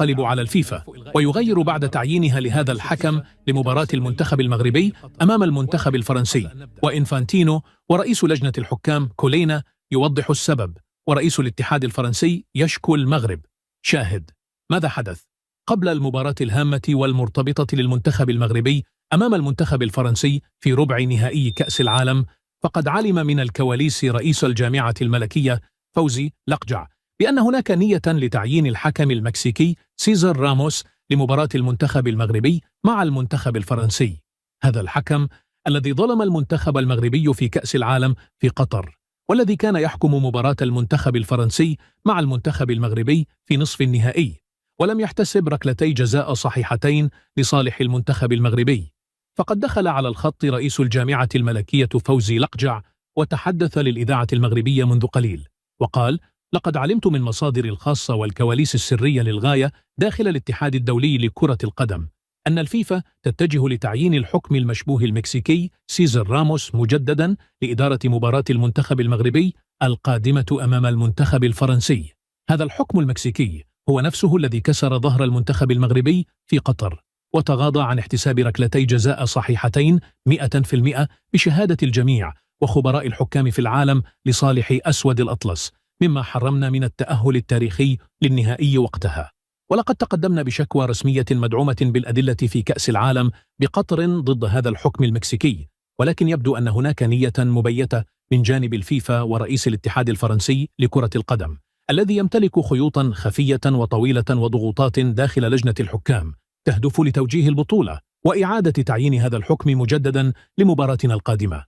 ينقلب على الفيفا ويغير بعد تعيينها لهذا الحكم لمباراة المنتخب المغربي أمام المنتخب الفرنسي. وإنفانتينو ورئيس لجنة الحكام كولينا يوضح السبب، ورئيس الاتحاد الفرنسي يشكو المغرب. شاهد ماذا حدث قبل المباراة الهامة والمرتبطة للمنتخب المغربي أمام المنتخب الفرنسي في ربع نهائي كأس العالم. فقد علم من الكواليس رئيس الجامعة الملكية فوزي لقجع بأن هناك نية لتعيين الحكم المكسيكي سيزر راموس لمباراة المنتخب المغربي مع المنتخب الفرنسي. هذا الحكم الذي ظلم المنتخب المغربي في كأس العالم في قطر، والذي كان يحكم مباراة المنتخب الفرنسي مع المنتخب المغربي في نصف النهائي، ولم يحتسب ركلتي جزاء صحيحتين لصالح المنتخب المغربي. فقد دخل على الخط رئيس الجامعة الملكية فوزي لقجع وتحدث للإذاعة المغربية منذ قليل وقال: لقد علمت من مصادر الخاصة والكواليس السرية للغاية داخل الاتحاد الدولي لكرة القدم أن الفيفا تتجه لتعيين الحكم المشبوه المكسيكي سيزر راموس مجددا لإدارة مباراة المنتخب المغربي القادمة أمام المنتخب الفرنسي. هذا الحكم المكسيكي هو نفسه الذي كسر ظهر المنتخب المغربي في قطر وتغاضى عن احتساب ركلتي جزاء صحيحتين 100% بشهادة الجميع وخبراء الحكام في العالم لصالح أسود الأطلس، مما حرمنا من التأهل التاريخي للنهائي وقتها. ولقد تقدمنا بشكوى رسمية مدعومة بالأدلة في كأس العالم بقطر ضد هذا الحكم المكسيكي، ولكن يبدو أن هناك نية مبيتة من جانب الفيفا ورئيس الاتحاد الفرنسي لكرة القدم، الذي يمتلك خيوطا خفية وطويلة وضغوطات داخل لجنة الحكام تهدف لتوجيه البطولة وإعادة تعيين هذا الحكم مجددا لمباراتنا القادمة.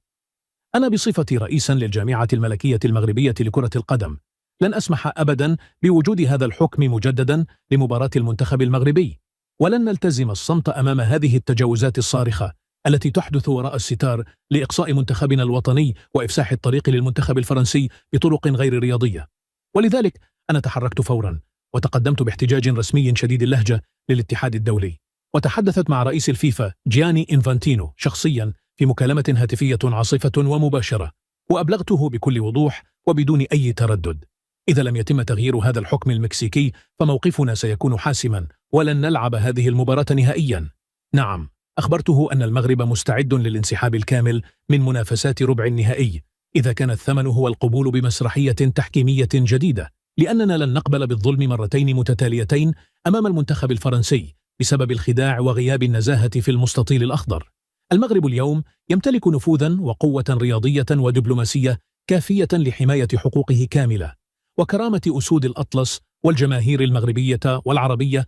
أنا بصفتي رئيسا للجامعة الملكية المغربية لكرة القدم لن أسمح أبدا بوجود هذا الحكم مجددا لمباراة المنتخب المغربي، ولن نلتزم الصمت أمام هذه التجاوزات الصارخة التي تحدث وراء الستار لإقصاء منتخبنا الوطني وإفساح الطريق للمنتخب الفرنسي بطرق غير رياضية. ولذلك أنا تحركت فورا وتقدمت باحتجاج رسمي شديد اللهجة للاتحاد الدولي، وتحدثت مع رئيس الفيفا جياني إنفانتينو شخصيا في مكالمة هاتفية عاصفة ومباشرة، وأبلغته بكل وضوح وبدون أي تردد: إذا لم يتم تغيير هذا الحكم المكسيكي فموقفنا سيكون حاسما ولن نلعب هذه المباراة نهائيا. نعم، أخبرته أن المغرب مستعد للانسحاب الكامل من منافسات ربع النهائي إذا كان الثمن هو القبول بمسرحية تحكيمية جديدة، لأننا لن نقبل بالظلم مرتين متتاليتين أمام المنتخب الفرنسي بسبب الخداع وغياب النزاهة في المستطيل الأخضر. المغرب اليوم يمتلك نفوذا وقوة رياضية ودبلوماسية كافية لحماية حقوقه كاملة، وكرامة أسود الأطلس والجماهير المغربية والعربية